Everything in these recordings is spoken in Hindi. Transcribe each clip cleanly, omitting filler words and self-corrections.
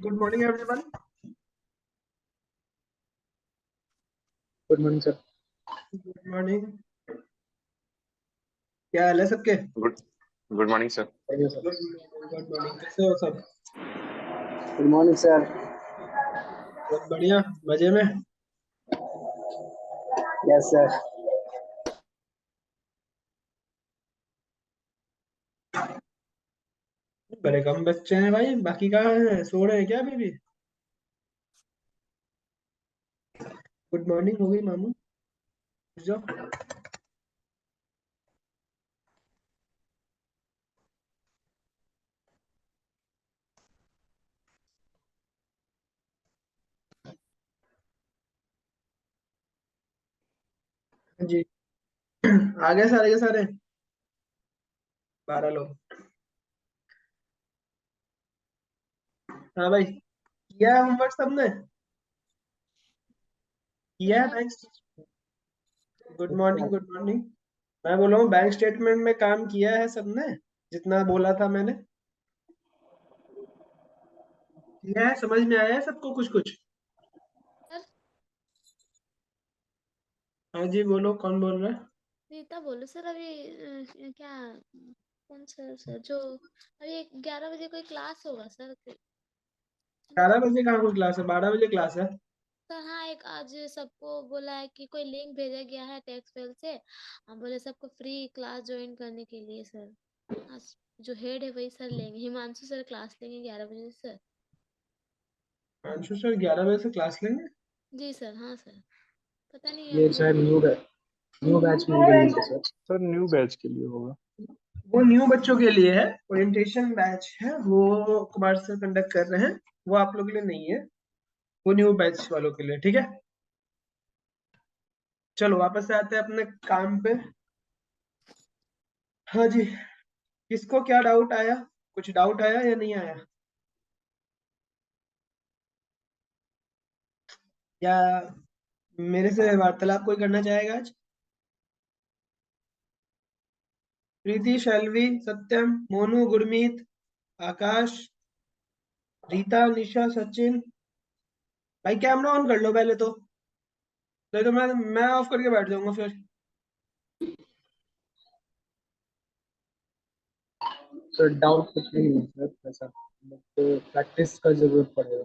Good morning, everyone. Good morning sir. Good morning. क्या हाल है सबके? Good good morning sir. बढ़िया सर। Good morning. कैसे हो सब? Good morning sir. बहुत बढ़िया, मजे में। Yes sir. बड़े कम बच्चे हैं भाई, बाकी कहाँ हैं? सो रहे हैं क्या अभी भी? गुड मॉर्निंग हो गई मामू, उठ जाओ। हाँ जी। आ गए सारे के सारे 12 लोग। हाँ भाई, किया है होमवर्क सबने? किया है bank? Good morning, good morning. मैं बोल रहा हूँ बैंक स्टेटमेंट में काम किया है सबने, जितना बोला था मैंने? किया है? समझ में आया है सबको कुछ कुछ? सर हाँ जी, बोलो, कौन बोल रहा है? रीता बोलो सर। अभी क्या कौन सर जो अभी 11 बजे कोई क्लास होगा सर? 11 बजे कहाँ कोई क्लास है? 12 बजे क्लास है। सर हाँ, एक आज सबको बोला है कि कोई लिंक भेजा गया है टेक्स्ट फाइल से। हम बोले सबको फ्री क्लास ज्वाइन करने के लिए सर। आज जो हेड है वही सर लेंगे, हिमांशु सर क्लास लेंगे 11 बजे सर। अंशु सर 11 बजे से क्लास लेंगे? जी सर, हाँ सर। पता नहीं ये हमको। शायद न्यू बैच में गई है सर। सर न्यू बैच के लिए होगा। वो न्यू बच्चों के लिए है, ओरिएंटेशन बैच है, वो कुमार सर कंडक्ट कर रहे हैं। वो आप लोगों के लिए नहीं है, वो न्यू बैच वालों के लिए। ठीक है, चलो वापस से आते हैं अपने काम पे। हाँ जी, किसको क्या डाउट आया? कुछ डाउट आया या नहीं आया? या मेरे से वार्तालाप कोई करना चाहेगा आज? प्रीति, शैलवी, सत्यम, मोनू, गुरमीत, आकाश, रीता, निशा, सचिन। भाई कैमरा ऑन कर लो पहले तो, नहीं तो मैं ऑफ करके बैठ जाऊंगा फिर। सर डाउट कुछ भी नहीं है सर ऐसा, तो प्रैक्टिस का जरूरत पड़ेगा।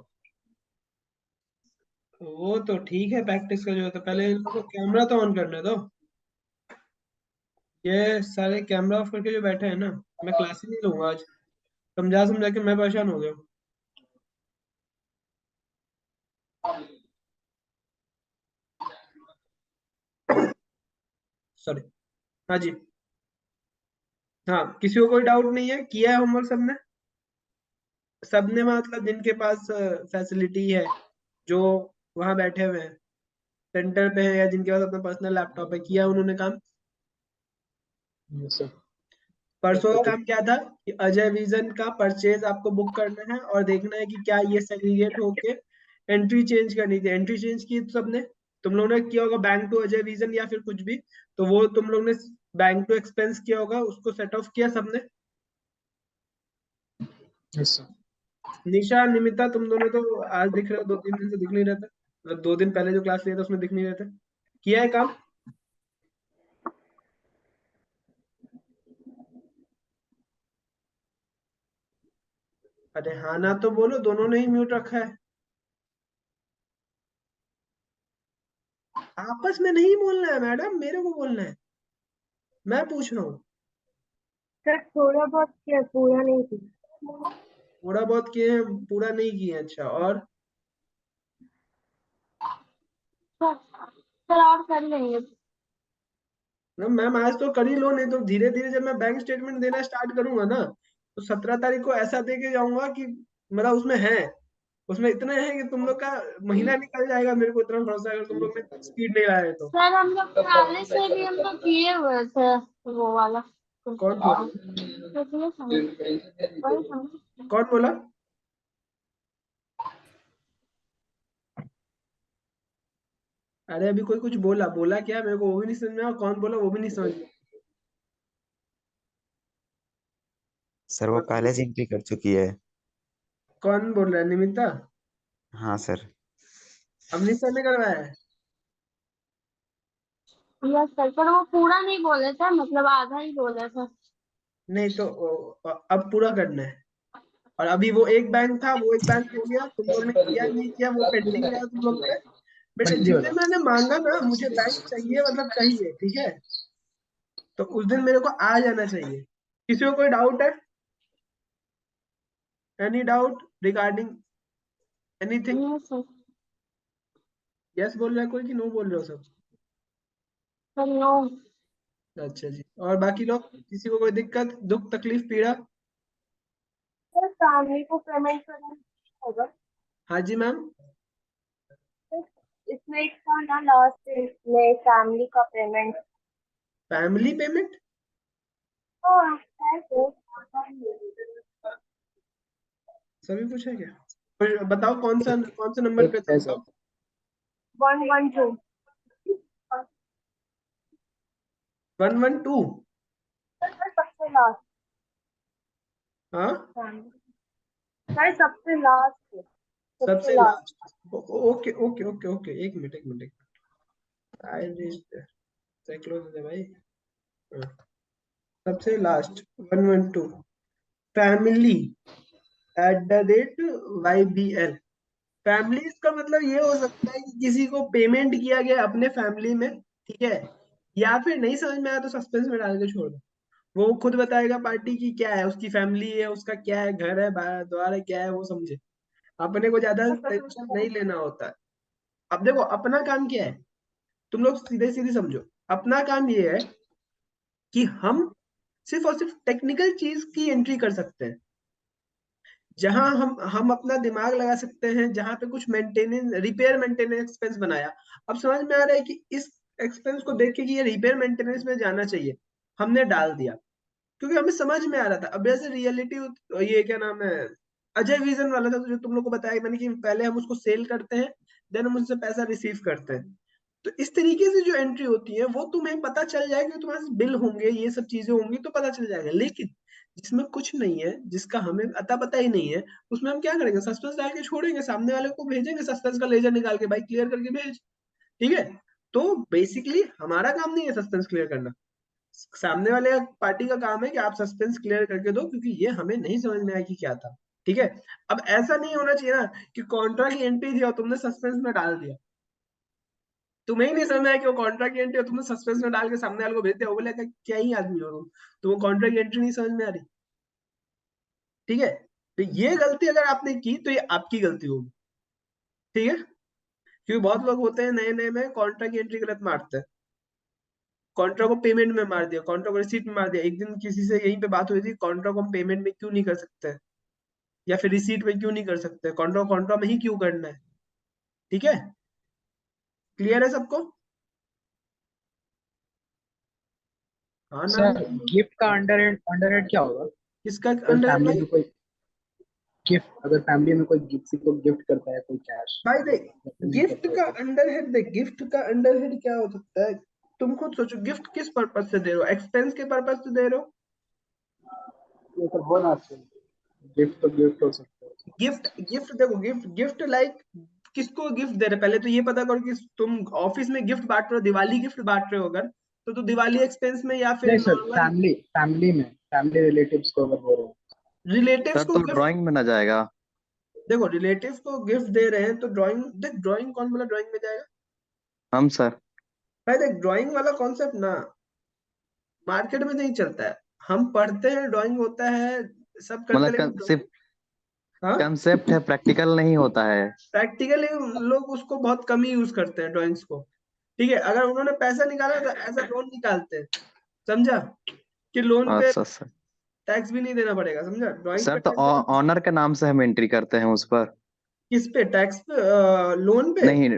वो तो ठीक है, प्रैक्टिस का जो है, तो पहले इन लोगों को कैमरा तो ऑन करने दो। ये सारे कैमरा ऑफ करके जो बैठे हैं ना, मैं क्लास ही नहीं लूंगा आज। समझा समझा के मैं परेशान हो गया। सॉरी। हाँ जी। हाँ, किसी को कोई डाउट नहीं है? किया है होमवर्क सबने? सबने मतलब जिनके पास फैसिलिटी है, जो वहां बैठे हुए हैं, सेंटर पे है, या जिनके पास अपना पर्सनल लैपटॉप है, किया उन्होंने काम? Yes sir. परसों का काम क्या था कि अजय विजन का परचेज आपको बुक करना है और देखना है कि क्या ये सेग्रीगेट होके एंट्री चेंज करनी थी। एंट्री चेंज की सबने? तुम लोगों ने किया होगा बैंक टू अजय विजन या फिर कुछ भी, तो वो तुम लोग ने बैंक टू एक्सपेंस किया होगा, उसको सेट ऑफ किया सबने? Yes sir. निशा, निमिता, तुम दोनों तो आज दिख रहे हो, 2-3 दिन से दिख नहीं रहता, मतलब 2 दिन पहले जो क्लास लिया था उसमें दिख नहीं रहता। किया है काम? अरे हाँ ना तो बोलो, दोनों ने ही म्यूट रखा है। आपस में नहीं बोलना है मैडम, मेरे को बोलना है, मैं पूछ रहा हूँ। सर थोड़ा बहुत किया, पूरा नहीं किया। थोड़ा बहुत किए हैं, पूरा नहीं किए हैं? अच्छा, और? सर और कर लेंगे। मैम आज तो कर ही लो, नहीं तो धीरे धीरे जब मैं बैंक स्टेटमेंट देना स्टार्ट करूंगा ना, तो 17 तारीख को ऐसा दे के जाऊंगा कि मेरा उसमें है, उसमें इतने हैं कि तुम लोग का महीना निकल जाएगा। मेरे को इतना भरोसा है, अगर तुम लोग ने स्पीड नहीं लाए तो। सर हम लोग पहले से भी हम लोग किए हुए थे वो वाला। कौन बोला? कौन बोला? अरे अभी कोई कुछ बोला, बोला क्या? मेरे को वो भी नहीं समझ में आया, कौन बोला वो भी नहीं समझ में सर वो आया। पहले से एंट्री कर चुकी है। कौन बोल रहा है? निमिता? हाँ सर। अवनीश सर ने करवाया है? यस सर, पर वो पूरा नहीं बोले थे, मतलब आधा ही बोले थे। नहीं तो अब पूरा करना है। और अभी वो एक बैंक था, वो एक बैंक हो गया, तुम लोग ने किया नहीं किया वो पेंडिंग है तुम लोग पे। बेटा मंथली जिस वाला। दिन मैंने मांगा ना, मुझे बैंक चाहिए मतलब चाहिए, ठीक है? तो उस दिन मेरे को आ जाना चाहिए। किसी को कोई डाउट है? Any doubt regarding anything? Yes sir. Yes बोल रहा है कोई कि नो बोल रहे हो सब? Sir no. अच्छा जी। और बाकी लोग, किसी को कोई दिक्कत, दुख, तकलीफ, पीड़ा? सर फैमिली को पेमेंट करना होगा। हाँ जी मैम। सर, इसमें एक था ना लास्ट में फैमिली का पेमेंट। Family payment? हाँ है सर। सभी कुछ है क्या? फिर बताओ कौन सा नंबर पे था है सर। बताओ। 112। 112? सर सबसे लास्ट। हाँ, सर सबसे लास्ट। सबसे सबसे last. Last. Okay okay okay okay, एक मिनट एक मिनट। आई क्लोज है भाई। हाँ, सबसे लास्ट 112 फैमिली @YBL। फैमिली का मतलब ये हो सकता है कि किसी को पेमेंट किया गया अपने फैमिली में, ठीक है? या फिर नहीं समझ में आया तो सस्पेंस में डाल के छोड़ दो। वो खुद बताएगा पार्टी की क्या है, उसकी फैमिली है, उसका क्या है, घर है, द्वार है, क्या है वो समझे। अपने को ज्यादा टेंशन नहीं लेना होता है। अब देखो अपना काम क्या है, तुम लोग सीधे सीधे समझो। अपना काम ये है कि हम सिर्फ और सिर्फ टेक्निकल चीज की एंट्री कर सकते हैं, जहां हम अपना दिमाग लगा सकते हैं, जहां पे कुछ मेंटेनेंस, रिपेयर मेंटेनेंस एक्सपेंस बनाया। अब समझ में आ रहा है कि इस एक्सपेंस को देख के कि ये रिपेयर मेंटेनेंस में जाना चाहिए, हमने डाल दिया क्योंकि हमें समझ में आ रहा था। अब जैसे रियलिटी, ये क्या नाम है, अजय विजन वाला था, तो जो तुम लोग को बताया मैंने कि पहले हम उसको सेल करते हैं, देन हम उससे पैसा रिसीव करते हैं। तो इस तरीके से जो एंट्री होती है वो तुम्हें पता चल जाएगा, तुम्हारे पास बिल होंगे, ये सब चीजें होंगी तो पता चल जाएगा। लेकिन जिसमें कुछ नहीं है, जिसका हमें अता पता ही नहीं है, उसमें हम क्या करेंगे? सस्पेंस डाल के छोड़ेंगे, सामने वाले को भेजेंगे सस्पेंस का लेजर निकाल के, भाई क्लियर करके भेज। ठीक है? तो बेसिकली हमारा काम नहीं है सस्पेंस क्लियर करना, सामने वाले पार्टी का काम है कि आप सस्पेंस क्लियर करके दो, क्योंकि ये हमें नहीं समझ में आया कि क्या था। ठीक है? अब ऐसा नहीं होना चाहिए ना कि कॉन्ट्रा की एंट्री थी और तुमने सस्पेंस में डाल दिया, तुम्हें ही नहीं समझ में आया कि वो कॉन्ट्रा की एंट्री और तुमने सस्पेंस में डाल के सामने वाले को भेज दिया, वो बोलेगा क्या ही आदमी हो तुम, तो वो कॉन्ट्रा की एंट्री नहीं समझ में आ रही। ठीक है? तो ये गलती अगर आपने की तो ये आपकी गलती होगी। ठीक है? क्योंकि बहुत लोग होते हैं नए नए में कॉन्ट्रा की एंट्री गलत मारते हैं, कॉन्ट्रा को पेमेंट में मार दिया, कॉन्ट्रा को रिसीट में मार दिया। एक दिन किसी से यहीं पे बात हुई थी, कॉन्ट्रा को हम पेमेंट में क्यों नहीं कर सकते, या फिर रिसीट में क्यों नहीं कर सकते, कॉन्ट्रा कॉन्ट्रा में ही क्यों करना है। ठीक है? क्लियर है सबको? हाँ ना? सर गिफ्ट का अंडर हेड क्या होगा? किसका अगर अंडर फैमिली भाई? में कोई गिफ्ट, अगर फैमिली में कोई किसी को गिफ्ट करता है, कोई कैश भाई देख, पेमेंट गिफ्ट करता है का तो अंडर हेड, देख गिफ्ट का अंडर हेड क्या हो सकता है, तुम खुद सोचो। गिफ्ट किस पर्पज से दे रहे हो? एक्सपेंस के पर्पज से दे रहे हो? ये सब होना चाहिए। गिफ्ट तो गिफ्ट हो सकता है। गिफ्ट गिफ्ट देखो, गिफ्ट गिफ्ट लाइक किसको गिफ्ट दे रहे, पहले तो ये पता करो कि तुम ऑफिस में गिफ्ट बांट रहे हो, दिवाली गिफ्ट बांट रहे हो अगर, तो दिवाली एक्सपेंस में या फिर नहीं सर, नॉर्मल फैमिली रिलेटिव्स को अगर बोल रहे हैं। रिलेटिव्स सर को तो गिफ्ट। ड्राइंग में ना जाएगा? देखो रिलेटिव्स को गिफ्ट दे रहे हैं तो ड्राइंग, देख ड्राइंग कौन बोला ड्राइंग में जाएगा? हम सर। भाई देख ड्राइंग वाला कॉन्सेप्ट ना मार्केट में नहीं चलता है। हम पढ़ते हैं, ड्राइंग होता है, सब करते हैं, लेकिन सिर्फ हाँ, कंसेप्ट है, प्रैक्टिकल नहीं होता है। प्रैक्टिकली लोग उसको बहुत कम ही यूज करते हैं ड्राइंग्स को। ठीक है? अगर उन्होंने पैसा निकाला तो ऐसा लोन निकालते हैं, समझा? कि लोन पे अच्छा सर। टैक्स भी नहीं देना पड़ेगा, समझा? ड्राइंग सर पे तो टैक्स देना। ऑनर के नाम से हम एंट्री करते हैं उस पर। किस पे टैक्स पे? लोन पे? नहीं,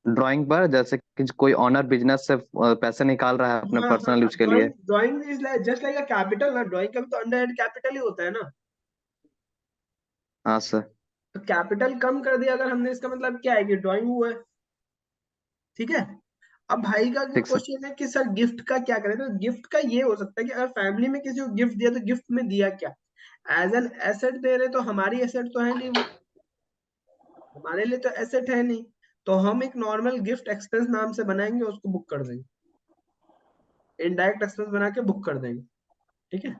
ड्राइंग पर, जैसे कि कोई ऑनर बिजनेस से पैसे निकाल रहा है अपने हाँ पर्सनल हाँ, यूज के लिए। Drawing drawing is like just like a capital ना, ड्राइंग का भी तो अंडर कैपिटल ही होता है ना। हाँ सर। तो कैपिटल कम कर दिया अगर हमने, इसका मतलब क्या है कि ड्राइंग हुआ है। ठीक है? अब भाई का ठीक सर। क्वेश्चन है कि सर गिफ्ट का क्या करें, तो गिफ्ट का ये हो सकता है कि अगर फैमिली में किसी को गिफ्ट दिया तो गिफ्ट में दिया क्या। एज एन एसेट दे रहे तो हमारी एसेट तो है नहीं, वो हमारे लिए तो एसेट है नहीं, तो हम एक नॉर्मल गिफ्ट एक्सपेंस नाम से बनाएंगे, उसको बुक कर देंगे, इनडायरेक्ट एक्सपेंस बना के बुक कर देंगे। ठीक है।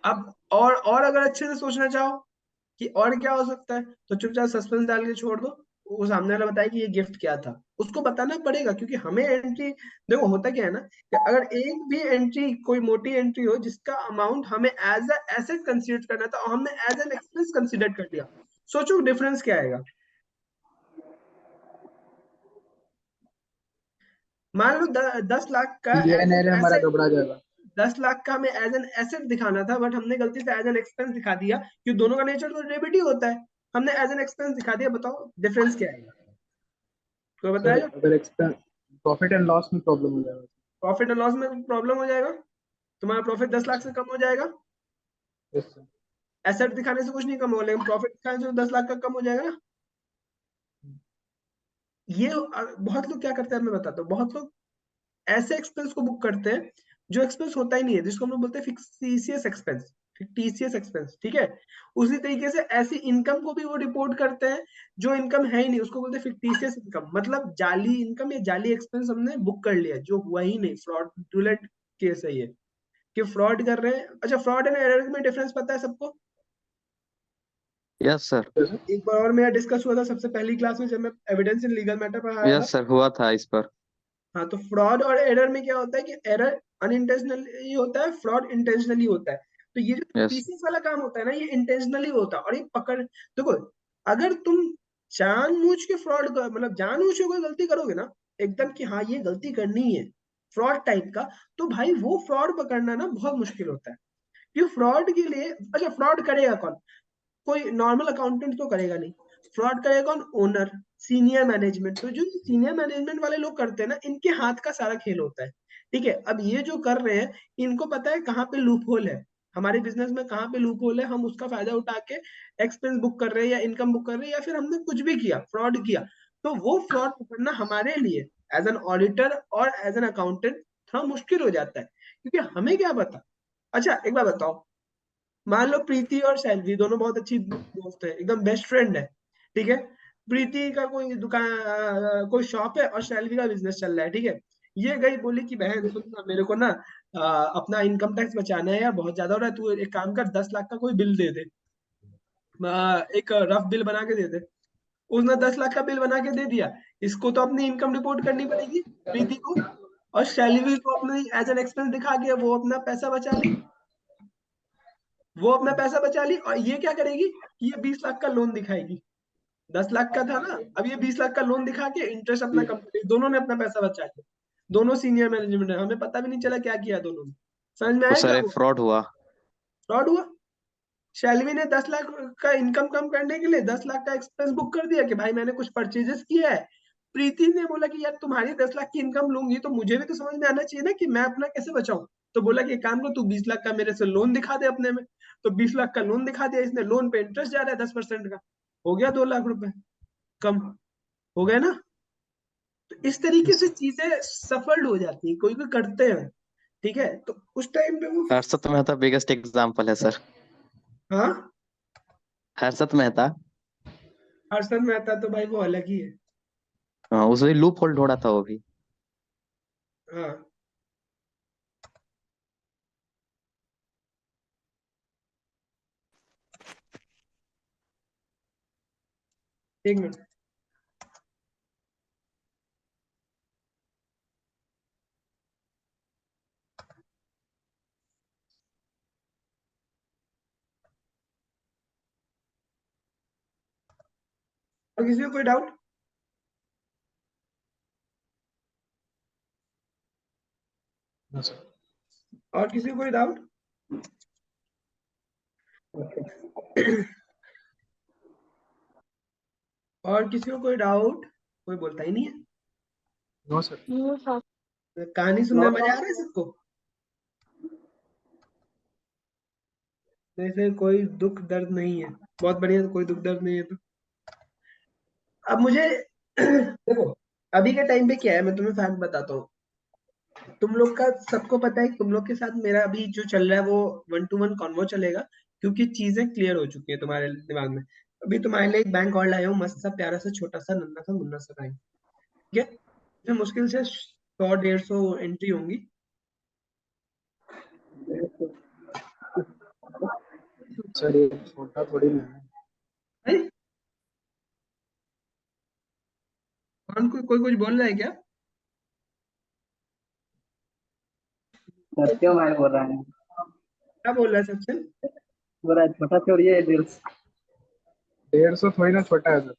अब और अगर अच्छे से सोचना चाहो कि और क्या हो सकता है, तो चुपचाप सस्पेंस डाल के छोड़ दो, वो सामने वाला बताए कि ये गिफ्ट क्या था, उसको बताना पड़ेगा, क्योंकि हमें एंट्री, देखो होता क्या है ना, कि अगर एक भी एंट्री कोई मोटी एंट्री हो जिसका अमाउंट हमें एज अ एसेट कंसीडर करना था और हमने एज एन एक्सपेंस कंसीडर कर लिया, सोचो डिफरेंस क्या आएगा। मान लो 10 लाख का एज एन पीएनआर हमारा एसेट, गड़बड़ा जाएगा। 10 लाख का हमें एज एन एसेट दिखाना था, बट हमने गलती से एज एन एक्सपेंस दिखा दिया, क्योंकि दोनों का नेचर तो डेबिट ही होता है, हमने एज एन एक्सपेंस दिखा दिया। बताओ डिफरेंस क्या आएगा, कोई सर बताएगा? अगर एक्सपेंस प्रॉफिट एंड लॉस में प्रॉब्लम हो जाएगा। प्रॉफिट एंड लॉस में प्रॉब्लम हो जाएगा, तुम्हारा प्रॉफिट 10 लाख से कम हो जाएगा। Yes sir. एसेट दिखाने से कुछ नहीं कम होगा, लेकिन प्रॉफिट दिखाने से तो 10 लाख का कम हो जाएगा ना। ये बहुत लोग क्या करते हैं मैं बताता हूँ, बहुत लोग ऐसे एक्सपेंस को बुक करते हैं जो एक्सपेंस होता ही नहीं है, जिसको हम लोग बोलते हैं फिक्टिशियस एक्सपेंस, फिक्टिशियस एक्सपेंस। ठीक है। उसी तरीके से ऐसी इनकम को भी वो रिपोर्ट करते हैं जो इनकम है ही नहीं, उसको बोलते हैं फिक्टिशियस इनकम, मतलब जाली इनकम या जाली एक्सपेंस हमने बुक कर लिया जो हुआ ही नहीं, फ्रॉडुलेंट केस है ये, कि फ्रॉड कर रहे हैं। अच्छा, फ्रॉड एंड एरर में डिफरेंस पता है सबको? Yes sir. एक बार और मेरा डिस्कस हुआ था सबसे पहली क्लास में, जब मैं एविडेंस इन लीगल मैटर पढ़ाया था। यस सर, हुआ था इस पर। हाँ, तो फ्रॉड और एरर में क्या होता है कि एरर अनइंटेंशनली होता है, फ्रॉड इंटेंशनली होता है। तो ये जो यस। पीसीएस वाला काम होता है ना, ये इंटेंशनली होता है, और ये पकड़, देखो अगर तुम जानबूझ के फ्रॉड कर, मतलब जानबूझ के कोई गलती करोगे ना, एकदम कि हाँ ये गलती करनी है, फ्रॉड टाइप का, तो भाई वो फ्रॉड पकड़ना ना बहुत मुश्किल होता है। क्यों? फ्रॉड के लिए, अच्छा फ्रॉड करेगा कौन? कोई नॉर्मल अकाउंटेंट तो करेगा नहीं, फ्रॉड करेगा कौन? Owner, senior management. तो जो सीनियर मैनेजमेंट वाले लोग करते हैं ना, इनके हाथ का सारा खेल होता है। ठीक है। अब ये जो कर रहे हैं, इनको पता है कहाँ पे लूप होल है, हमारे बिजनेस में कहाँ पे लूप होल है, हम उसका फायदा उठा के एक्सपेंस बुक कर रहे हैं या इनकम बुक कर रहे हैं, या फिर हमने कुछ भी किया, फ्रॉड किया, तो वो फ्रॉड पकड़ना हमारे लिए एज एन ऑडिटर और एज एन अकाउंटेंट थोड़ा मुश्किल हो जाता है, क्योंकि हमें क्या पता। अच्छा एक बार बताओ, मान लो प्रीति और शैलवी दोनों बहुत अच्छी दोस्त है, एकदम बेस्ट फ्रेंड है। ठीक है। प्रीति का कोई दुकान, कोई शॉप है, और शैलवी का बिजनेस चल रहा है। ठीक है। ये गई बोली कि बहन सुन ना, मेरे को ना अपना इनकम टैक्स बचाना है यार, बहुत ज्यादा हो रहा है, तू एक काम कर, 10 लाख का कोई बिल दे दे, एक रफ बिल बना के दे दे। उसने 10 लाख का बिल बना के दे दिया, इसको तो अपनी इनकम रिपोर्ट करनी पड़ेगी प्रीति को, और शैलवी को अपनी एज एन एक्सपेंस दिखा के वो अपना पैसा बचा ली, वो अपना पैसा बचा ली, और ये क्या करेगी कि ये 20 लाख का लोन दिखाएगी, 10 लाख का था ना, अब ये 20 लाख का लोन दिखा के इंटरेस्ट अपना कम करेगी, दोनों ने अपना पैसा बचा लिया, दोनों सीनियर मैनेजमेंट है, हमें पता भी नहीं चला क्या किया दोनों ने। समझ में तो आया क्या सर एक हुआ? फ्रॉड हुआ। फ्रॉड हुआ। शैलवी ने 10 लाख का इनकम कम करने के लिए 10 लाख का एक्सपेंस बुक कर दिया कि भाई मैंने कुछ परचेजेस किया है। प्रीति ने बोला कि यार तुम्हारी 10 लाख की इनकम लूंगी तो मुझे भी तो समझ में आना चाहिए ना कि मैं अपना कैसे बचाऊं, तो बोला कि एक काम कर, तू 20 लाख का मेरे से लोन दिखा दे अपने में, तो 20 लाख का लोन दिखा दिया इसने, लोन पे इंटरेस्ट जा रहा है 10% का, हो गया 2 लाख रुपए कम, हो गया ना। तो इस तरीके से चीजें सफल हो जाती है, कोई कोई करते हैं। ठीक है। तो उस टाइम पे वो, हर्षद मेहता बिगेस्ट एग्जाम्पल है सर। हाँ, हर्षद मेहता। हर्षद मेहता तो भाई वो अलग ही है। हाँ, उसने लूप होल ढूंढा था वो भी। हाँ, एक मिनट। और किसी को कोई डाउट? हाँ सर। और किसी को कोई डाउट? और किसी को कोई डाउट? कोई बोलता ही नहीं है। No sir. कहानी सुनने में मजा आ रहा है सबको? जैसे कोई दुख दर्द नहीं है, बहुत बढ़िया, कोई दुख दर्द नहीं है तो अब मुझे देखो, अभी के टाइम पे क्या है, मैं तुम्हें फैक्ट बताता हूँ। तुम लोग का सबको पता है कि तुम लोग के साथ मेरा अभी जो चल रहा है वो 1-to-1 कॉन्वो चलेगा, क्योंकि चीजें क्लियर हो चुकी है तुम्हारे दिमाग में। अभी तुम्हारे लिए एक बैंक और लाया हूँ, मस्त सा प्यारा सा छोटा सा नन्हा सा मुन्ना सा बैंक, ठीक है। इसमें मुश्किल से 100-150 एंट्री होंगी। सर ये छोटा थोड़ी ना है। अरे, कोई कुछ बोल रहा है क्या? सत्य मैं बोल रहा हूँ। क्या बोल रहा है सचिन? बोल रहा है छोटा छोड़िए 150। 150 थोड़ी ना छोटा है सर।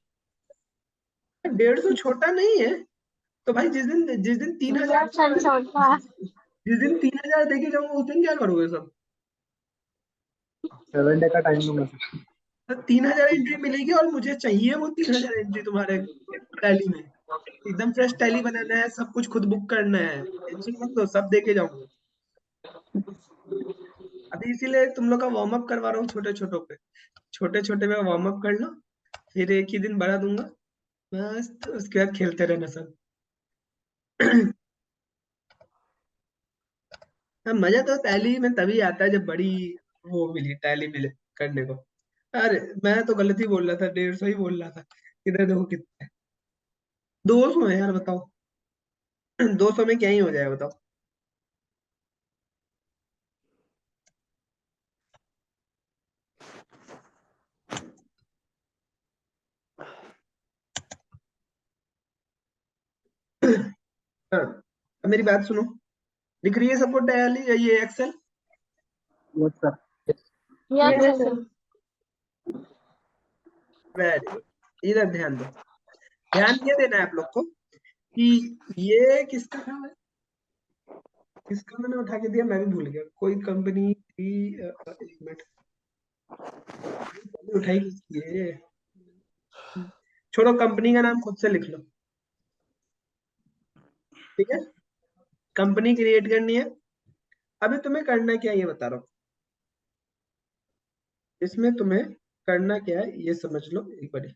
150 छोटा नहीं है। तो भाई जिस दिन 3000 जिस दिन 3000 देके जाऊंगा उस दिन क्या करोगे सब? 7 डे का टाइम दूंगा सर। तो 3000 एंट्री मिलेगी और मुझे चाहिए वो 3000 एंट्री तुम्हारे टैली में। एकदम फ्रेश टैली बनाना है, सब कुछ खुद बुक करना है, टेंशन मत लो, सब देके जाऊंगा। अभी इसीलिए तुम लोग का वार्म अप करवा रहा हूँ छोटे छोटों पे। छोटे छोटे में वार्म अप कर लो, फिर एक ही दिन बड़ा दूंगा, बस तो उसके बाद खेलते रहना सब। हाँ, मजा तो टैली में तभी आता है जब बड़ी वो मिली, टैली मिले करने को। अरे मैं तो गलत ही बोल रहा था, 150 ही बोल रहा था। इधर देखो कितना है, 200 है यार, बताओ। 200 में क्या ही हो जाए बताओ। हाँ, अब मेरी बात सुनो, दिख रही है सबको टैली ये Excel? Yes sir. Yes, sir. Very good, इधर ध्यान दो। ध्यान ये देना है आप लोग को कि ये किसका था, किसका मैंने उठा के दिया मैं भी भूल गया, कोई कंपनी थी। एक मिनट, उठाई किसकी है ये? छोड़ो, कंपनी का नाम खुद से लिख लो, ठीक है। कंपनी क्रिएट करनी है। अभी तुम्हें करना क्या है ये बता रहा हूँ। इसमें तुम्हें करना क्या है ये समझ लो एक बार।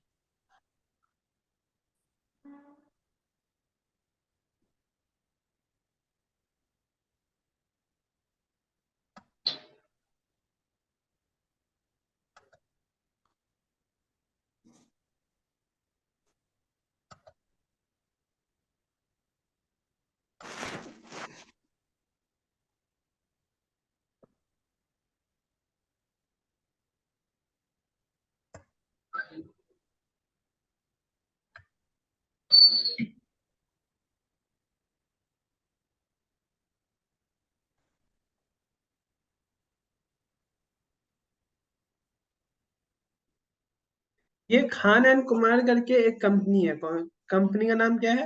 ये खान एंड कुमार करके एक कंपनी है, कंपनी का नाम क्या है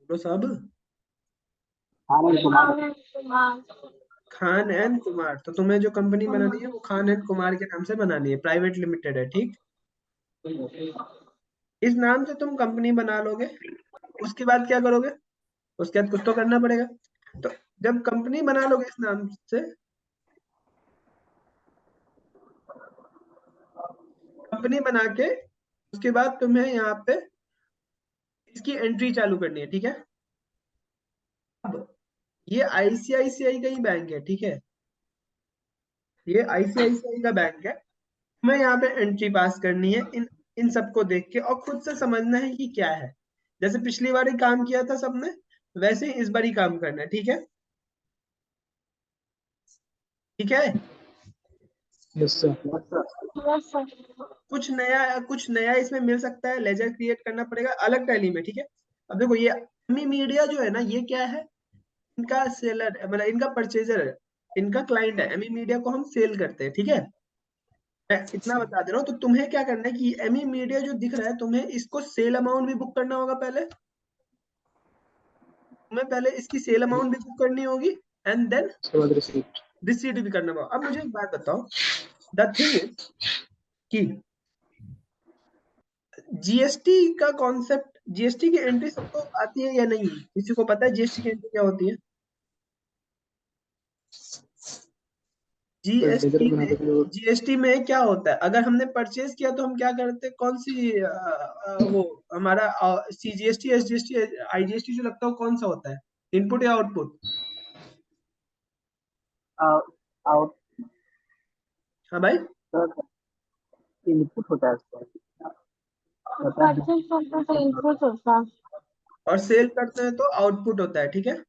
बोलो साहब? आनंद कुमार। खान एंड कुमार। तो तुम्हें जो कंपनी बनानी है वो खान एंड कुमार के नाम से बनानी है, प्राइवेट लिमिटेड है, ठीक। इस नाम से तुम कंपनी बना लोगे, उसके बाद क्या करोगे? उसके बाद कुछ तो करना पड़ेगा। तो जब कंपनी बना लोगे इस नाम से, कंपनी बना के उसके बाद तुम्हें यहाँ पे इसकी एंट्री चालू करनी है, ठीक है। अब ये आईसीआईसीआई का ही बैंक है, ठीक है। ये आईसीआईसीआई का बैंक है। तुम्हें यहाँ पे एंट्री पास करनी है इन इन सबको देख के, और खुद से समझना है कि क्या है। जैसे पिछली बार ही काम किया था सबने, वैसे ही इस बार ही काम करना है, ठीक है। ठीक है, यस सर। Yes, sir. कुछ नया इसमें मिल सकता है, लेजर क्रिएट करना पड़ेगा अलग टैली में, ठीक है। अब देखो ये एमी मीडिया जो है ना, ये क्या है? इनका सेलर, मतलब इनका परचेजर है, इनका क्लाइंट है। एमी मीडिया को हम सेल करते हैं, ठीक है। मैं इतना बता दे रहा हूँ, तो तुम्हें क्या करना है कि एमी मीडिया जो दिख रहा है, तुम्हें इसको सेल अमाउंट भी बुक करना होगा पहले। तुम्हें पहले इसकी सेल अमाउंट भी बुक करनी होगी, एंड देन उसके बाद रिसीप्ट। रिसीट भी करना होगा। अब मुझे एक बात बताओ, द थिंग इज कि जीएसटी का कॉन्सेप्ट, जीएसटी की एंट्री सबको आती है या नहीं? किसी को पता है जीएसटी की एंट्री क्या होती है? जीएसटी बनाते थे वो। में जीएसटी में क्या होता है, अगर हमने परचेज किया तो हम क्या करते हैं, कौन सी वो हमारा सीजीएसटी एसजीएसटी आईजीएसटी जो लगता है वो कौन सा होता है, इनपुट या आउटपुट? आउट हाँ भाई, इनपुट होता है उसका। परचेज करते तो इनपुट होता और सेल करते हैं तो आउटपुट होता है, ठीक है। है।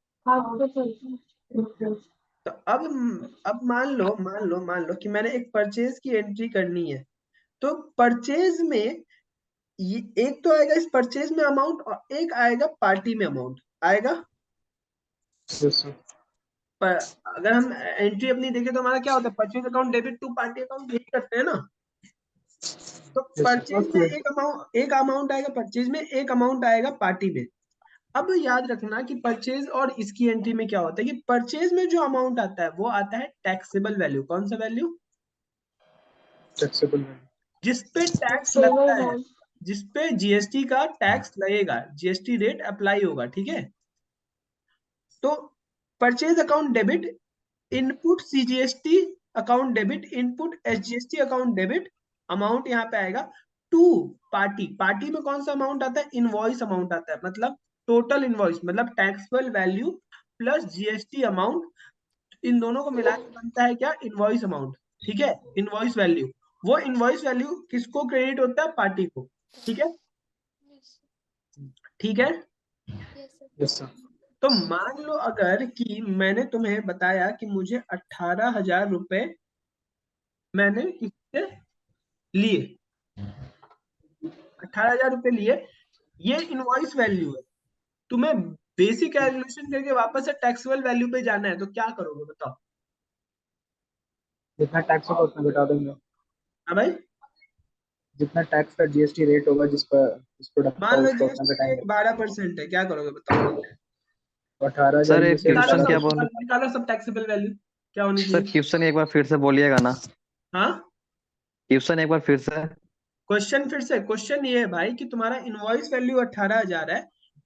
तो अब मान लो कि मैंने एक परचेज की एंट्री करनी है, तो परचेज में ये एक तो आएगा इस परचेज में अमाउंट और एक आएगा पार्टी में अमाउंट आएगा। Yes sir. पर अगर हम एंट्री अपनी देखें तो हमारा क्या होता है, purchase account debit to party account, यही करते हैं ना। तो परचेज में एक अमाउंट आएगा, परचेज में एक अमाउंट आएगा पार्टी में। अब याद रखना कि परचेज और इसकी एंट्री में क्या होता है कि परचेज में जो अमाउंट आता है वो आता है टैक्सेबल वैल्यू। कौन सा वैल्यू? टैक्सेबल जिसपे टैक्स लगता है, जिसपे जीएसटी का टैक्स लगेगा, जीएसटी रेट अप्लाई होगा, ठीक है। तो purchase account debit input CGST account debit input SGST account debit, amount यहाँ पे आएगा टू पार्टी। पार्टी में कौन सा अमाउंट आता है? इनवॉइस अमाउंट आता है, मतलब टोटल इनवॉइस, मतलब taxable value plus GST amount, इन दोनों को मिला के बनता है क्या? इनवॉइस अमाउंट, ठीक है, इनवॉइस वैल्यू। वो इनवॉइस वैल्यू किसको क्रेडिट होता है? पार्टी को, ठीक है, ठीक है। Yes sir. तो मान लो अगर कि मैंने तुम्हें बताया कि मुझे 18,000 रुपए मैंने किससे लिए, 18,000 रुपए लिए, ये इनवॉइस वैल्यू है। तुम्हें बेसिक कैलकुलेशन करके वापस से टैक्सेबल वैल्यू पे जाना है, तो क्या करोगे बताओ? जितना टैक्स होगा उतना घटा देंगे। हाँ भाई, जितना टैक्स का जीएसटी रेट होगा जिस प्रोडक्ट का मान लो उसका उतना जीएसटी घटाएंगे। रेट 12% है, क्या करोगे बताओ? 18,000 सर में एक से निकालो क्वेश्चन सब, क्या बोल निकालो सब टैक्सेबल वैल्यू क्या होनी सर चाहिए। क्वेश्चन एक बार फिर से बोलिएगा ना, हाँ, क्वेश्चन एक बार फिर से। क्वेश्चन फिर से, क्वेश्चन ये है भाई कि तुम्हारा इनवॉइस वैल्यू 18,000 है,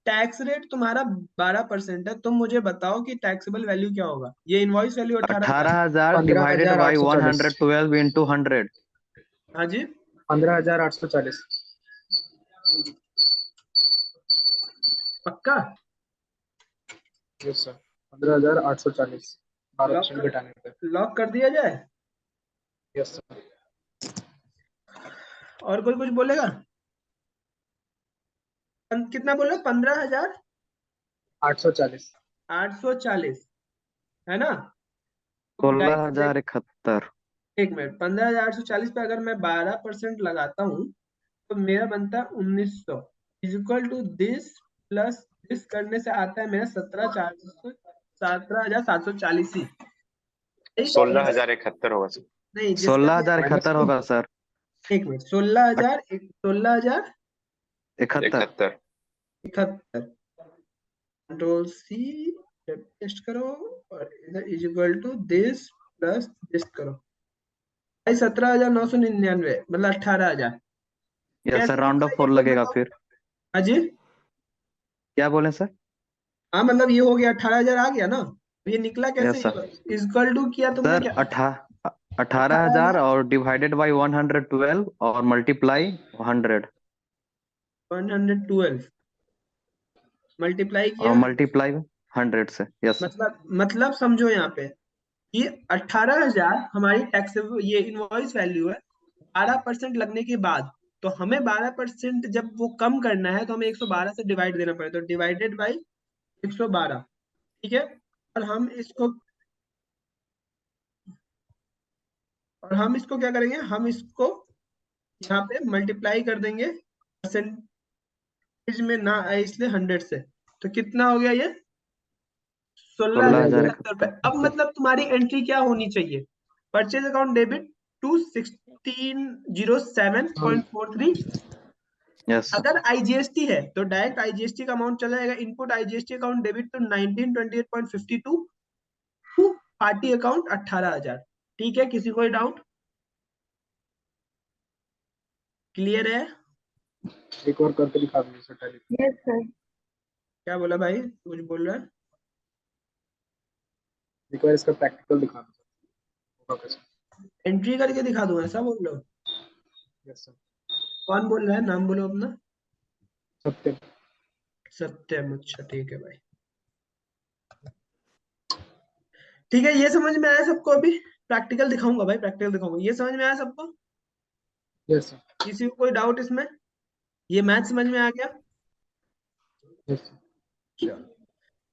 टैक्स रेट तुम्हारा 12% है, तुम मुझे बताओ कि टैक्सेबल वैल्यू क्या होगा। ये invoice value 18,000। 18,000 divided by 15,840। 112 into 100। हाँ जी, 15,840। पक्का? Yes sir. 15,840 12% घटाने पे। लॉक कर दिया जाए? Yes sir. और कोई कुछ बोलेगा? कितना बोला? 15,000 840। 840 है ना? 16,071। एक मिनट, 15,840 पे अगर मैं 12% लगाता हूँ तो मेरा बनता है 1,900 is equal to this plus this करने से आता है मेरा 17,740 ही। 16,071 होगा सर। नहीं, जिसका 16,071 होगा सर। एक मिनट, 16,071 71। कंट्रोल सी पेस्ट करो और इधर is equal to this plus this करो, 17,999 मतलब 18,000। यस सर, कैसे राउंड निकला ऑफ ये 4 कोई लगेगा बताओ? फिर। हाँ जी, क्या बोले सर? हाँ मतलब ये हो गया, 18,000 आ गया ना। ये निकला कैसे? Yes sir. इक्वल टू किया तुमने सर क्या? 18,000 और डिवाइडेड बाई 112 और मल्टीप्लाई 100 112 मल्टीप्लाई और किया, मल्टीप्लाई 100 से। Yes sir. मतलब समझो यहाँ पे ये 18,000 हमारी टैक्स, ये इनवॉइस वैल्यू है 12% लगने के बाद। तो हमें 12% जब वो कम करना है तो हमें 112 से डिवाइड देना पड़ेगा, तो डिवाइडेड बाई 112, ठीक है। और हम इसको क्या करेंगे, हम इसको यहाँ पे मल्टीप्लाई कर देंगे, परसेंटेज में ना आए इसलिए 100 से। तो कितना हो गया ये? 16,071 रुपए। 16,071। अब मतलब तुम्हारी एंट्री क्या होनी चाहिए? Purchase account debit to 1607.43। Yes अगर आईजीएसटी है तो डायरेक्ट आईजीएसटी का अमाउंट चला जाएगा, input IGST account debit to 1928.52 to party account 18,000। ठीक है, किसी कोई डाउट? क्लियर है? एक और करके दिखा दीजिए सर टैली। Yes sir. क्या बोला भाई, कुछ बोल रहा है? एक बार इसका प्रैक्टिकल दिखा दीजिए। Okay sir. एंट्री करके दिखा दूं, ऐसा बोल रहे हो? Yes sir. कौन बोल रहा है, नाम बोलो अपना। सत्यम। सत्यम, अच्छा ठीक है भाई। ठीक है, ये समझ में आया सबको? अभी प्रैक्टिकल दिखाऊंगा भाई, प्रैक्टिकल दिखाऊंगा। ये समझ में आया सबको? Yes sir. किसी को कोई डाउट इसमें? ये मैथ समझ में आ गया? Yes sir. चलो,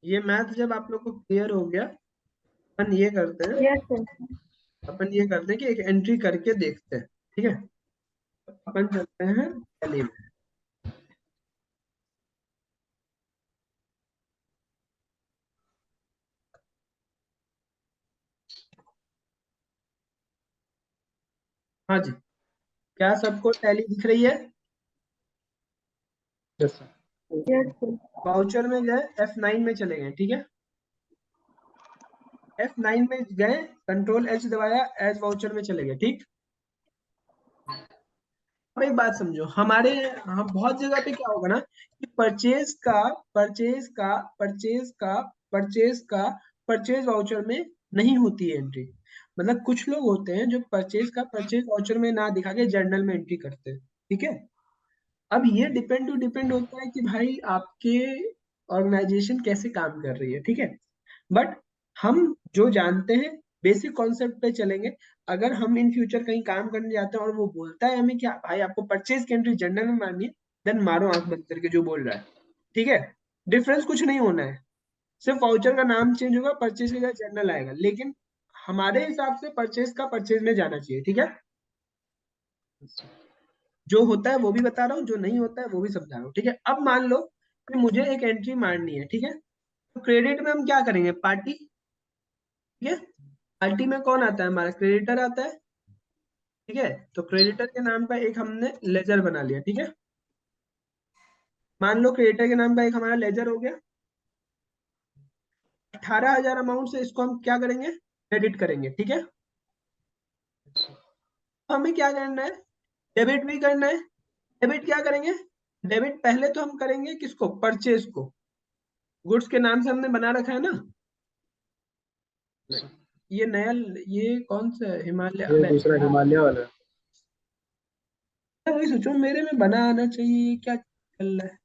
ये मैथ जब आप लोग को क्लियर हो गया, अपन ये करते हैं, Yes, sir. अपन ये करते हैं कि एक एंट्री करके देखते हैं। ठीक है, अपन चलते हैं टैली में। हाँ जी, क्या सबको टैली दिख रही है? Yes sir. Yes, sir. Voucher में गए, F9 में चले गए। ठीक है, F9 में गए, कंट्रोल H दबाया, एज वाउचर में चले गए। ठीक, अब एक बात समझो, हमारे हम बहुत जगह पे क्या होगा ना कि परचेज का परचेज का परचेज का परचेज का परचेज वाउचर में नहीं होती है एंट्री। मतलब कुछ लोग होते हैं जो परचेज का परचेज वाउचर में ना दिखा के जर्नल में एंट्री करते हैं। ठीक है, अब ये डिपेंड होता है कि भाई आपके ऑर्गेनाइजेशन कैसे काम कर रही है। ठीक है, बट हम जो जानते हैं बेसिक कॉन्सेप्ट पे चलेंगे। अगर हम इन फ्यूचर कहीं काम करने जाते हैं और वो बोलता है हमें क्या भाई आपको परचेज की एंट्री जनरल में मारनी है, देन मारो आंख बंद करके जो बोल रहा है। ठीक है, डिफरेंस कुछ नहीं होना है, सिर्फ वाउचर का नाम चेंज होगा, परचेज की जगह जनरल आएगा, लेकिन हमारे हिसाब से परचेज का परचेज में जाना चाहिए। ठीक है, जो होता है वो भी बता रहा हूँ, जो नहीं होता है वो भी समझा रहा हूँ। ठीक है, अब मान लो कि मुझे एक एंट्री मारनी है। ठीक है, तो क्रेडिट में हम क्या करेंगे, पार्टी। ठीक है, पार्टी में कौन आता है, हमारा क्रेडिटर आता है। ठीक है, तो क्रेडिटर के नाम का एक हमने लेजर बना लिया। ठीक है, मान लो क्रेडिटर के नाम का एक हमारा लेजर हो गया। 18,000 अमाउंट से इसको हम क्या करेंगे, क्रेडिट करेंगे। ठीक है, हमें क्या करना है, डेबिट भी करना है। डेबिट क्या करेंगे, डेबिट पहले तो हम करेंगे किसको, परचेज को। गुड्स के नाम से हमने बना रखा है ना। ये नया, ये कौन सा है, हिमालय? ये दूसरा हिमालय वाला है। मैं वही सोचूं, मेरे में बना आना चाहिए, क्या चल रहा है?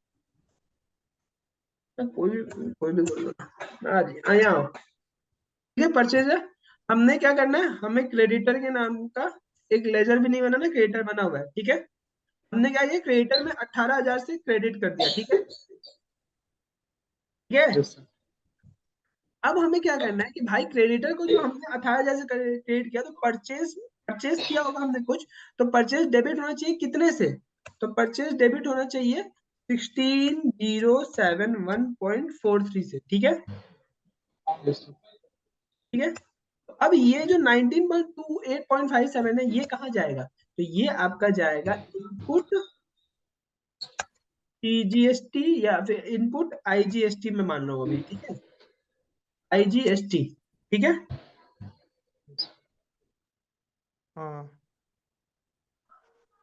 कोई भी बोल लो। हाँ जी, आया हो। ठीक है, परचेज है। हमने क्या करना है, हमें क्रेडिटर के नाम का एक लेजर भी नहीं बनाना, क्रेडिटर बना हुआ है। ठीक है, हमने क्या किया, क्रेडिटर में 18,000 से क्रेडिट कर दिया। ठीक है, ठीक है। Yes sir. अब हमें क्या करना है कि भाई क्रेडिटर को जो हमने 18,000 से क्रेडिट किया, तो परचेज परचेज किया होगा हमने कुछ, तो परचेज डेबिट होना चाहिए कितने से, तो परचेज डेबिट होना चाहिए 16,071.43 से। ठीक है, यस सर। ठीक है। तो अब ये जो 19.28.57 है, ये कहाँ जाएगा, तो ये आपका जाएगा इनपुट टीजीएसटी या फिर इनपुट आईजीएसटी में मान लो अभी। ठीक है, आईजीएसटी। ठीक है, हाँ,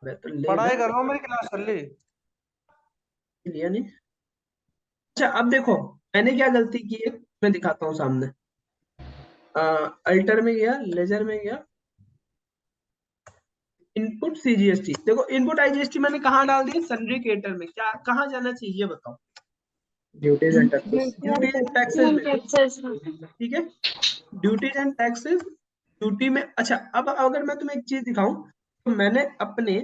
मैं तो लेगा पढ़ाई कर रहा हूँ, मेरी क्लास चल रही। लिया नहीं। अच्छा, अब देखो मैंने क्या गलती की है, मैं दिखाता हूँ सामने। अल्टर में गया, लेजर में गया, इनपुट सीजीएसटी। देखो इनपुट आईजीएसटी मैंने कहाँ डाल दिया, सन्ड्री क्रेडिटर में। क्या कहाँ जाना चाहिए ये बताओ, duties and taxes. Duties and taxes में। ठीक है, ड्यूटीज एंड टैक्सेस, ड्यूटी में। अच्छा, अब अगर मैं तुम्हें एक चीज दिखाऊं, तो मैंने अपने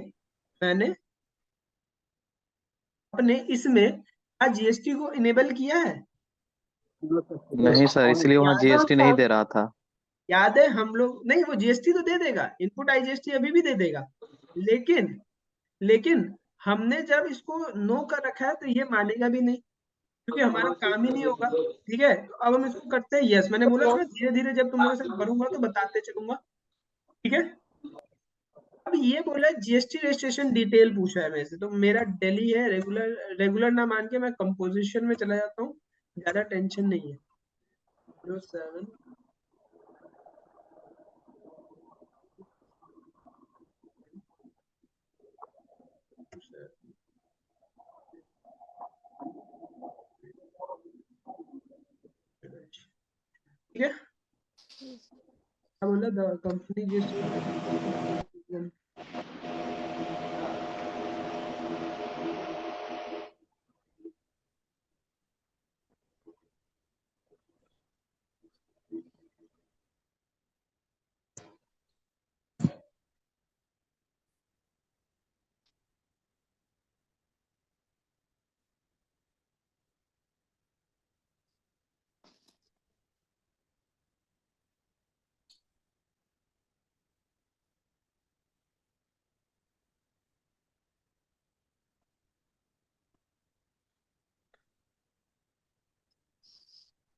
इसमें जीएसटी को इनेबल किया है। नहीं सर, इसलिए वहाँ याद जीएसटी नहीं दे रहा था। याद है हम लोग, नहीं वो जीएसटी तो दे देगा, इनपुट आईजीएसटी अभी भी दे देगा, लेकिन लेकिन हमने जब इसको नो कर रखा है तो ये मानेगा भी नहीं, क्योंकि हमारा काम ही नहीं होगा। ठीक है, तो अब हम इसको करते हैं यस। मैंने बोला था ना धीरे धीरे जब तुम लोगों के साथ करूंगा तो बताते चलूंगा। ठीक है, अब ये बोला जीएसटी रजिस्ट्रेशन डिटेल पूछा है मेरे से, तो मेरा दिल्ली है, रेगुलर रेगुलर ना मान के मैं कंपोजिशन में चला जाता हूँ, ज्यादा टेंशन नहीं है। 07 ठीक है, अब बोला द कंपनी जिस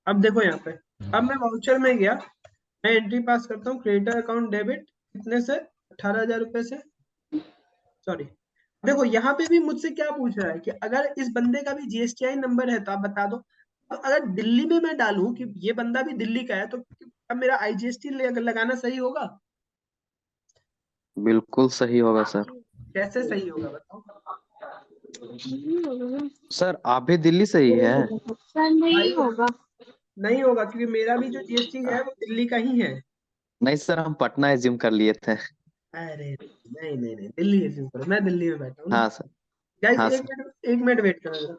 अब देखो यहाँ पे, अब मैं वाउचर में गया, मैं एंट्री पास करता हूँ, क्रेडिटर अकाउंट डेबिट कितने से, 18,000 रुपए से, सॉरी। देखो यहाँ पे भी मुझसे क्या पूछ रहा है कि अगर इस बंदे का भी जीएसटीआई नंबर है तो आप बता दो। तो अगर दिल्ली में मैं डालूं कि ये बंदा भी दिल्ली का है, तो अब मेरा आईजीएसटी लगाना सही होगा? बिल्कुल सही होगा सर। कैसे सही होगा बताओ? सर आप भी दिल्ली से ही हैं? नहीं होगा, नहीं होगा, क्योंकि मेरा भी जो जीएसटी है वो दिल्ली का ही है। नहीं सर, हम पटना एज्यूम कर लिए थे। अरे नहीं नहीं नहीं, दिल्ली एज्यूम करो, मैं दिल्ली में बैठा हूँ ना। हाँ सर। गाइस हाँ एक सर। मिनट, एक मिनट वेट करो जरा।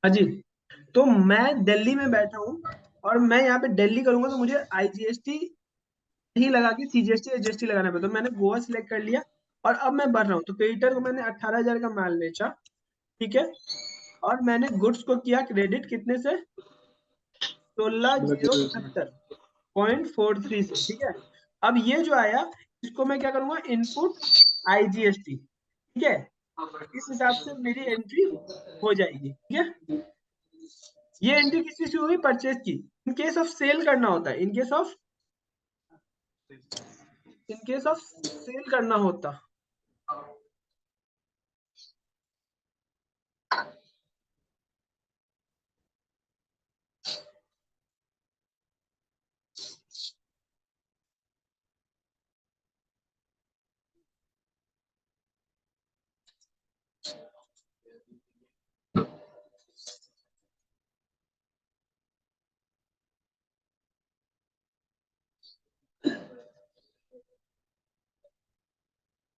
हाँ जी, तो मैं दिल्ली में बैठा हूँ और मैं यहाँ पे दिल्ली करूंगा तो मुझे आईजीएसटी ही लगा के सीजीएसटी एसजीएसटी लगाना पड़ता, तो मैंने गोवा सिलेक्ट कर लिया और अब मैं बढ़ रहा हूँ। तो क्रेडिटर को मैंने 18,000 का माल बेचा, ठीक है, और मैंने गुड्स को किया क्रेडिट कितने से, 16,071.43 से, ठीक है। अब ये जो आया इसको मैं क्या करूंगा, इनपुट आईजीएसटी, ठीक है, इस हिसाब से मेरी एंट्री हो जाएगी, ठीक है। ये एंट्री किस चीज की हुई, परचेज की। इन केस ऑफ सेल करना होता है, इन केस ऑफ सेल करना होता।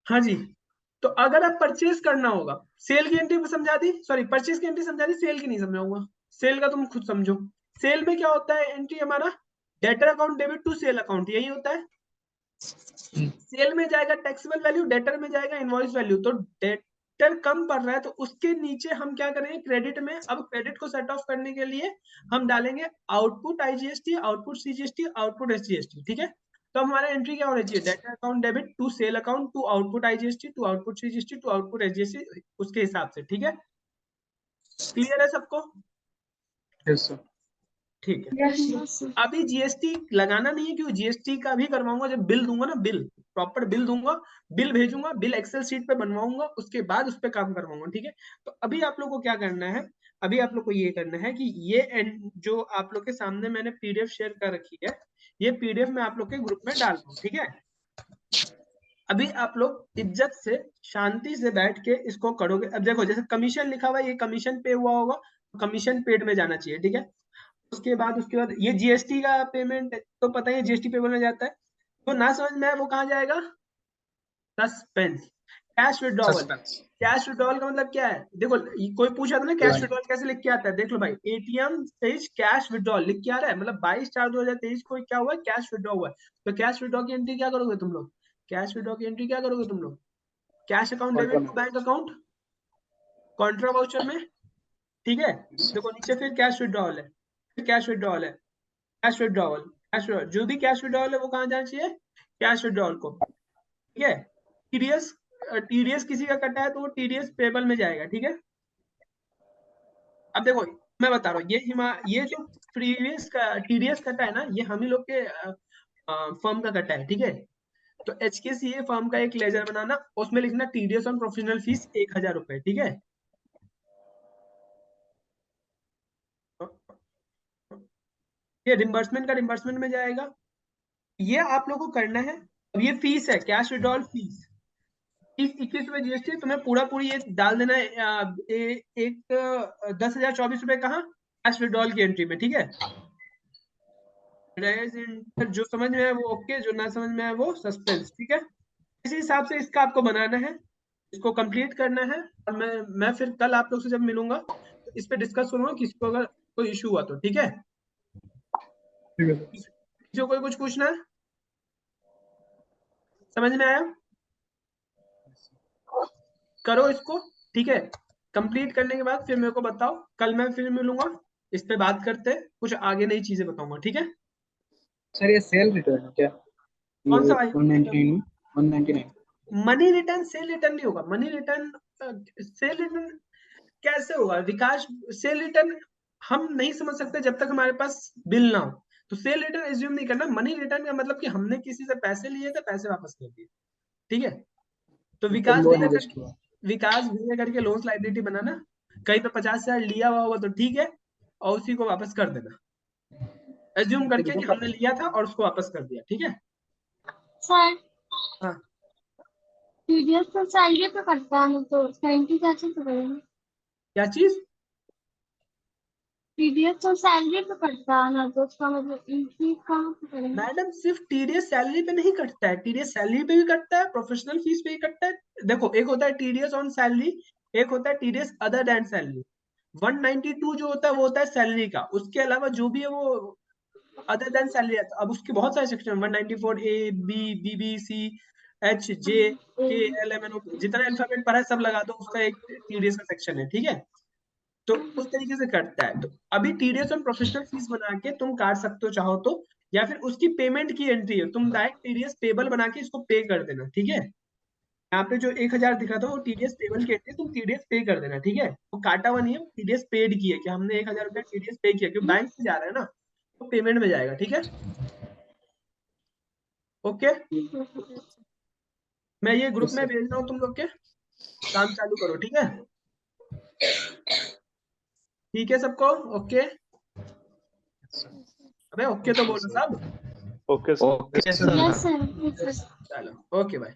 हाँ जी, तो अगर आप परचेज करना होगा, सेल की एंट्री समझा दी, सॉरी परचेज की एंट्री समझा दी, सेल की नहीं समझाऊंगा। सेल का तुम खुद समझो। सेल में क्या होता है एंट्री हमारा, debtor account debit to sale account, यही होता है। सेल में जाएगा टैक्सेबल वैल्यू, डेटर में जाएगा इनवॉइस वैल्यू। तो डेटर कम पड़ रहा है तो उसके नीचे हम क्या करेंगे, क्रेडिट में। अब क्रेडिट को सेट ऑफ करने के लिए हम डालेंगे output IGST, output CGST, output SGST, ठीक है। तो हमारा एंट्री क्या होना चाहिए, debtor account debit to sale account to output IGST to output CGST to output SGST, उसके हिसाब से, ठीक है। क्लियर है सबको? Yes sir. ठीक है। अभी जीएसटी लगाना नहीं है, क्योंकि जीएसटी का भी करवाऊंगा जब बिल दूंगा ना, बिल प्रॉपर बिल दूंगा, बिल भेजूंगा, बिल एक्सेल शीट पे बनवाऊंगा, उसके बाद उस पर काम करवाऊंगा, ठीक है। तो अभी आप लोग को क्या करना है, अभी आप लोग को ये करना है कि ये जो आप लोग के सामने मैंने पीडीएफ शेयर कर रखी है, ये पीडीएफ मैं आप लोग के ग्रुप में डाल दूँ, ठीक है। अभी आप लोग इज्जत से शांति से बैठ के इसको करोगे। अब देखो जैसे कमीशन लिखा हुआ है, ये कमीशन पे हुआ होगा, कमीशन पेड में जाना चाहिए, ठीक है। उसके बाद ये जीएसटी का पेमेंट तो पता ही है, जीएसटी पेबल में जाता है। तो ना समझ में है वो कहाँ जाएगा, suspense. Cash withdrawal, cash withdrawal का मतलब क्या है, देखो कोई पूछा था ना कैश विड्रॉवल कैसे लिख के आता है, देख लो भाई, एटीएम से कैश विड्रॉल लिख के आ रहा है, मतलब 22/4/2023 को क्या हुआ, कैश विड्रॉ हुआ है। तो कैश विड्रॉ की एंट्री क्या करोगे तुम लोग, कैश विड्रॉ की एंट्री क्या करोगे तुम लोग, cash account debit to bank account contra voucher में, ठीक है। देखो नीचे फिर कैश विड्रॉल है, फिर कैश विड्रॉल है, कैश विड्रॉवल जो भी कैश विड्रॉवल है वो कहाँ जाना चाहिए, कैश विड्रॉवल को, ठीक है। टीडीएस किसी का कटा है तो वो टीडीएस पेबल में जाएगा, ठीक है। अब देखो मैं बता रहा हूँ, ये जो प्रीवियस का टीडीएस कटा है ना, ये हम ही लोग के फर्म का कटा है, ठीक है। तो HKCA फर्म का एक लेजर बनाना, उसमें लिखना टीडीएस ऑन प्रोफेशनल फीस 1000 रुपए, ठीक है। ये रिम्बर्समेंट में जाएगा, ये आप लोगों को करना है। अब ये फीस है, कैश विड्रॉल फीस 21 GST, तुम्हें पूरी ये डाल देना है। एक 10,024 रुपए कहाँ, कैश विड्रॉल की एंट्री में, ठीक है। जो समझ में है वो ओके, जो ना समझ में है वो सस्पेंस, ठीक है। इसी हिसाब से इसका आपको बनाना है, इसको कंप्लीट करना है। और मैं फिर कल आप लोग से जब मिलूंगा तो इस पे डिस्कस करूंगा, किसी को अगर कोई इशू हुआ तो, ठीक है। किसी को कोई कुछ पूछना है, समझ में आया, करो इसको, ठीक है। कंप्लीट करने के बाद फिर मेरे को बताओ, कल मैं फिर मिलूंगा, इस पे बात करते हैं, कुछ आगे नई चीजें बताऊंगा, ठीक है। सर ये सेल रिटर्न है क्या? कौन सा भाई? 199 मनी रिटर्न सेल रिटर्न नहीं होगा। मनी रिटर्न सेल रिटर्न कैसे होगा विकास? सेल रिटर्न हम नहीं समझ सकते जब तक हमारे पास बिल ना हो। तो सेल रिटर्न एज्यूम नहीं करना। मनी रिटर्न का मतलब कि हमने किसी से पैसे लिए थे, पैसे वापस कर दिए, ठीक है। तो विकास भैया करके लोन्स लायबिलिटी बनाना, कहीं पे 50,000 लिया हुआ होगा तो ठीक है, और उसी को वापस कर देना, एज्यूम करके कि हमने लिया था और उसको वापस कर दिया, ठीक है। सर हाँ टीडीएस तो सैलरी पे कटता है, तो उसका एंट्री कैसे करेंगे? क्या चीज? टीडीएस तो सैलरी पे कटता है ना, तो उसका मतलब एंट्री कहाँ पे करेंगे? मैडम सिर्फ टीडीएस सैलरी पे नहीं कटता है, टीडीएस सैलरी पे भी कटता है, प्रोफेशनल फीस पे भी कटता है। देखो एक होता है टीडीएस ऑन सैलरी, एक होता है टीडीएस अदर देन सैलरी। 192 जो होता है वो होता है सैलरी का, उसके अलावा जो भी है वो अदर देन सैलरी आता है। अब उसके बहुत सारे section, 194 A B BB C H J K L M N O, जितना अल्फाबेट पढ़ा है सब लगा दो, उसका एक टीडीएस का सेक्शन है, ठीक है। तो उस तरीके से कटता है। तो अभी टीडीएस ऑन प्रोफेशनल फीस बना के तुम काट सकते हो चाहो तो, या फिर उसकी पेमेंट की एंट्री है, तुम डायरेक्ट टीडीएस पेबल बना के इसको पे कर देना, ठीक है। यहाँ पे जो 1000 दिखा था वो टीडीएस पेबल की एंट्री, तुम टीडीएस पे कर देना, ठीक है। वो काटा हुआ नहीं है, वो टीडीएस पेड की है कि हमने 1000 रुपया टीडीएस पे किया, क्योंकि बैंक से जा रहा है ना, तो पेमेंट में जाएगा, ठीक है। ओके, मैं ये ग्रुप में भेज रहा हूँ तुम लोग के, काम चालू करो, ठीक है। ठीक है सबको, ओके। अबे ओके तो बोलो सब। Okay sir. Yes sir. चलो ओके बाय।